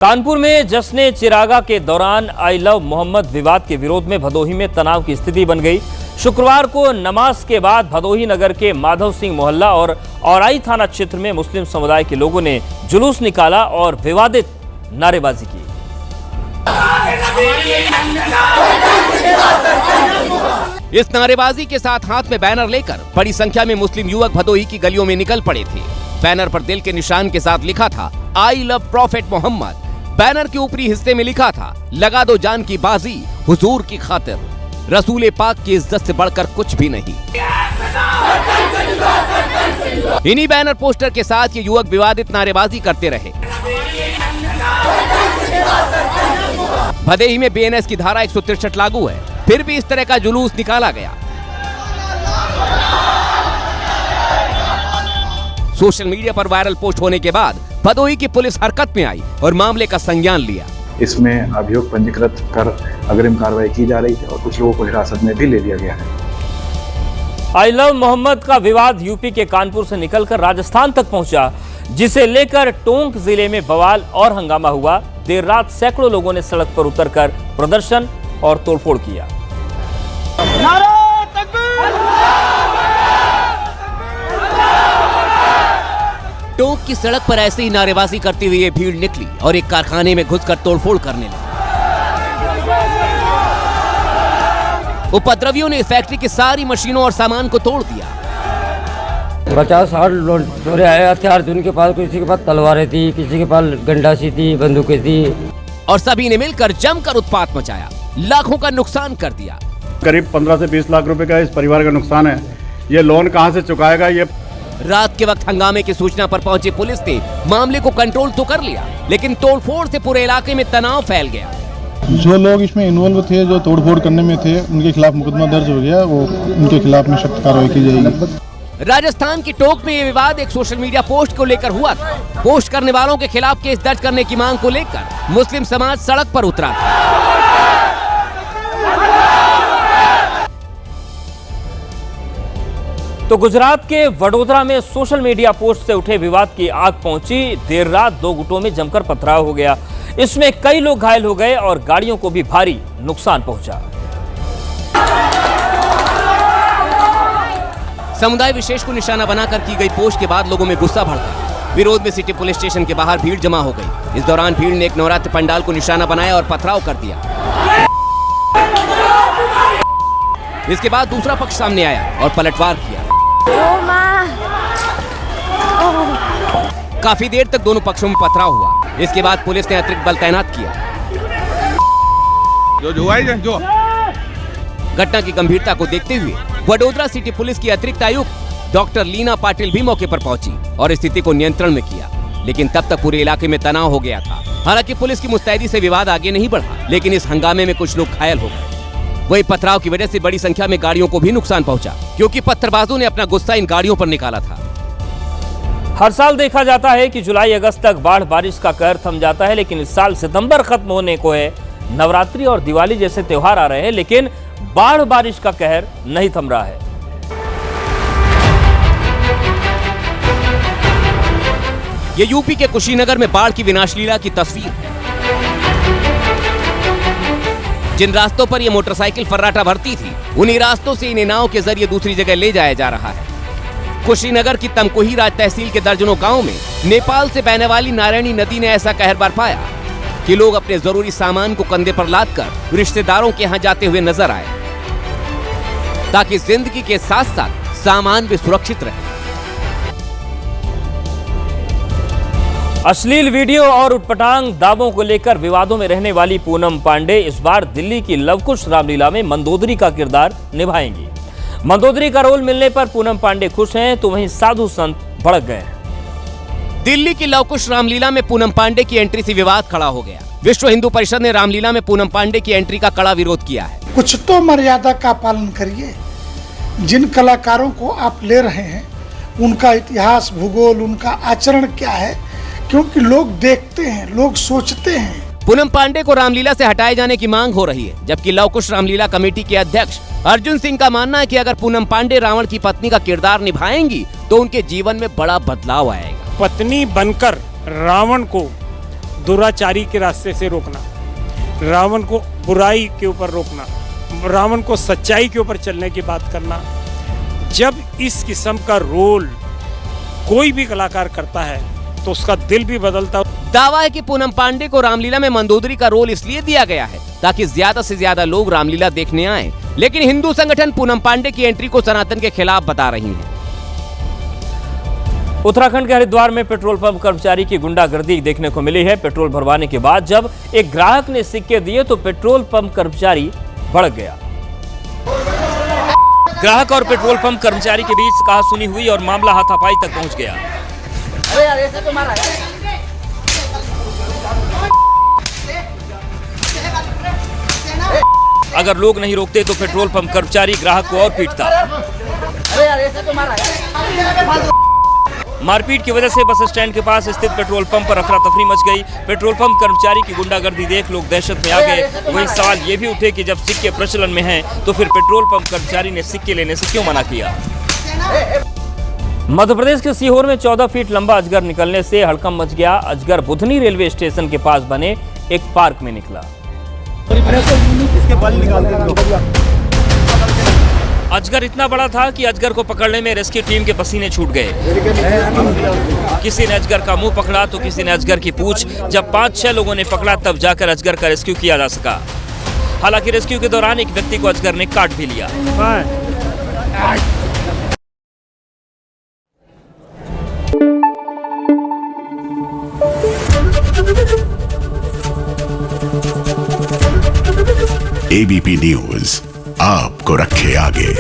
कानपुर में जश्न चिरागा के दौरान आई लव मोहम्मद विवाद के विरोध में भदोही में तनाव की स्थिति बन गई। शुक्रवार को नमाज के बाद भदोही नगर के माधव सिंह मोहल्ला और औराई थाना क्षेत्र में मुस्लिम समुदाय के लोगों ने जुलूस निकाला और विवादित नारेबाजी की। इस नारेबाजी के साथ हाथ में बैनर लेकर बड़ी संख्या में मुस्लिम युवक भदोही की गलियों में निकल पड़े थे। बैनर पर दिल के निशान के साथ लिखा था I love prophet Mohammed. Banner के ऊपरी हिस्से में लिखा था लगा दो जान की बाजी हुजूर की खातिर, रसूल पाक की इज्जत से बढ़कर कुछ भी नहीं। इन्हीं बैनर पोस्टर के साथ ये युवक विवादित नारेबाजी करते रहे। भदोही में बीएनएस की धारा 163 लागू है, फिर भी इस तरह का जुलूस निकाला गया। सोशल मीडिया पर वायरल पोस्ट होने के बाद भदोही की पुलिस हरकत में आई और मामले का संज्ञान लिया। इसमें अभियोग पंजीकृत कर अग्रिम कार्रवाई की जा रही है और कुछ लोगों को हिरासत में भी ले लिया गया है। आई लव मोहम्मद का विवाद यूपी के कानपुर से निकलकर राजस्थान तक पहुंचा, जिसे लेकर टोंक जिले में बवाल और हंगामा हुआ। देर रात सैकड़ों लोगों ने सड़क पर उतरकर प्रदर्शन और तोड़फोड़ किया। टोंक की सड़क पर ऐसे ही नारेबाजी करते हुए ये भीड़ निकली और एक कारखाने में घुसकर तोड़फोड़ करने लगी। उपद्रवियों ने फैक्ट्री की सारी मशीनों और सामान को तोड़ दिया। 50-60 लोग आए हथियार थे उनके पास, किसी के पास तलवारें थी, किसी के पास गंडासी थी, बंदूकें थी और सभी ने मिलकर जमकर उत्पात मचाया, लाखों का नुकसान कर दिया। करीब 15 से 20 लाख रुपए का इस परिवार का नुकसान है। ये लोन कहां से चुकाएगा? ये रात के वक्त हंगामे की सूचना पर पहुंची पुलिस ने मामले को कंट्रोल तो कर लिया, लेकिन तोड़फोड़ से पूरे इलाके में तनाव फैल गया। जो लोग इसमें इन्वॉल्व थे, जो तोड़फोड़ करने में थे, उनके खिलाफ मुकदमा दर्ज हो गया। वो उनके खिलाफ में सख्त कार्रवाई की जाएगी। राजस्थान की टोंक में ये विवाद एक सोशल मीडिया पोस्ट को लेकर हुआ था। पोस्ट करने वालों के खिलाफ केस दर्ज करने की मांग को लेकर मुस्लिम समाज सड़क पर उतरा था। तो गुजरात के वडोदरा में सोशल मीडिया पोस्ट से उठे विवाद की आग पहुंची। देर रात दो गुटों में जमकर पथराव हो गया। इसमें कई लोग घायल हो गए और गाड़ियों को भी भारी नुकसान पहुंचा। समुदाय विशेष को निशाना बनाकर की गई पोस्ट के बाद लोगों में गुस्सा भड़का। विरोध में सिटी पुलिस स्टेशन के बाहर भीड़ जमा हो गई। इस दौरान भीड़ ने एक नवरात्र पंडाल को निशाना बनाया और पथराव कर दिया। इसके बाद दूसरा पक्ष सामने आया और पलटवार किया। काफी देर तक दोनों पक्षों में पथराव हुआ। इसके बाद पुलिस ने अतिरिक्त बल तैनात किया। घटना की गंभीरता को देखते हुए वडोदरा सिटी पुलिस की अतिरिक्त आयुक्त डॉक्टर लीना पाटिल भी मौके पर पहुंची और स्थिति को नियंत्रण में किया, लेकिन तब तक पूरे इलाके में तनाव हो गया था। हालांकि पुलिस की मुस्तैदी से विवाद आगे नहीं बढ़ा, लेकिन इस हंगामे में कुछ लोग घायल हो गए। वही पथराव की वजह से बड़ी संख्या में गाड़ियों को भी नुकसान पहुंचा, क्योंकि पत्थरबाजों ने अपना गुस्सा इन गाड़ियों पर निकाला था। हर साल देखा जाता है कि जुलाई अगस्त तक बाढ़ बारिश का कहर थम जाता है, लेकिन इस साल सितंबर खत्म होने को है। नवरात्रि और दिवाली जैसे त्योहार आ रहे हैं, लेकिन बाढ़ बारिश का कहर नहीं थम रहा है। ये यूपी के कुशीनगर में बाढ़ की विनाशलीला की तस्वीर। जिन रास्तों पर ये मोटरसाइकिल फर्राटा भरती थी, उन्हीं रास्तों से इन्हें नाव के जरिए दूसरी जगह ले जाया जा रहा है। कुशीनगर की तमकुही राज तहसील के दर्जनों गांवों में नेपाल से बहने वाली नारायणी नदी ने ऐसा कहर बरपाया कि लोग अपने जरूरी सामान को कंधे पर लादकर रिश्तेदारों के यहां जाते हुए नजर आए, ताकि जिंदगी के साथ साथ सामान भी सुरक्षित रहे। अश्लील वीडियो और उटपटांग दावों को लेकर विवादों में रहने वाली पूनम पांडे इस बार दिल्ली की लवकुश रामलीला में मंदोदरी का किरदार निभाएंगी। मंदोदरी का रोल मिलने पर पूनम पांडे खुश हैं, तो वहीं साधु संत भड़क गए। दिल्ली की लवकुश रामलीला में पूनम पांडे की एंट्री से विवाद खड़ा हो गया। विश्व हिंदू परिषद ने रामलीला में पूनम पांडे की एंट्री का कड़ा विरोध किया है। कुछ तो मर्यादा का पालन करिए। जिन कलाकारों को आप ले रहे हैं, उनका इतिहास, भूगोल, उनका आचरण क्या है, क्योंकि लोग देखते हैं, लोग सोचते हैं। पूनम पांडे को रामलीला से हटाए जाने की मांग हो रही है, जबकि लवकुश रामलीला कमेटी के अध्यक्ष अर्जुन सिंह का मानना है कि अगर पूनम पांडे रावण की पत्नी का किरदार निभाएंगी तो उनके जीवन में बड़ा बदलाव आएगा। पत्नी बनकर रावण को दुराचारी के रास्ते से रोकना, रावण को बुराई के ऊपर रोकना, रावण को सच्चाई के ऊपर चलने की बात करना। जब इस किस्म का रोल कोई भी कलाकार करता है तो उसका दिल भी बदलता है। दावा है कि पूनम पांडे को रामलीला में मंदोदरी का रोल इसलिए दिया गया है ताकि ज्यादा से ज्यादा लोग रामलीला देखने आए, लेकिन हिंदू संगठन पूनम पांडे की एंट्री को सनातन के खिलाफ बता रही हैं। उत्तराखंड के हरिद्वार में पेट्रोल पंप कर्मचारी की गुंडागर्दी देखने को मिली है। पेट्रोल भरवाने के बाद जब एक ग्राहक ने सिक्के दिए तो पेट्रोल पंप कर्मचारी भड़क गया। ग्राहक और पेट्रोल पंप कर्मचारी के बीच कहासुनी हुई और मामला हाथापाई तक पहुंच गया। अगर लोग नहीं रोकते तो पेट्रोल पंप कर्मचारी ग्राहक को और पीटता। मारपीट की वजह से बस स्टैंड के पास स्थित पेट्रोल पंप पर अफरा तफरी मच गई। पेट्रोल पंप कर्मचारी की गुंडागर्दी देख लोग दहशत में आ गए। वहीं सवाल ये भी उठे कि जब सिक्के प्रचलन में हैं तो फिर पेट्रोल पंप कर्मचारी ने सिक्के लेने से क्यों मना किया। मध्य प्रदेश के सीहोर में 14 फीट लंबा अजगर निकलने से हड़कंप मच गया। अजगर बुधनी रेलवे स्टेशन के पास बने एक पार्क में निकला। अजगर इतना बड़ा था कि अजगर को पकड़ने में रेस्क्यू टीम के पसीने छूट गए। किसी ने अजगर का मुंह पकड़ा तो किसी ने अजगर की पूंछ। जब 5-6 लोगों ने पकड़ा तब जाकर अजगर का रेस्क्यू किया जा सका। हालांकि रेस्क्यू के दौरान एक व्यक्ति को अजगर ने काट भी लिया। एबीपी न्यूज आपको रखे आगे।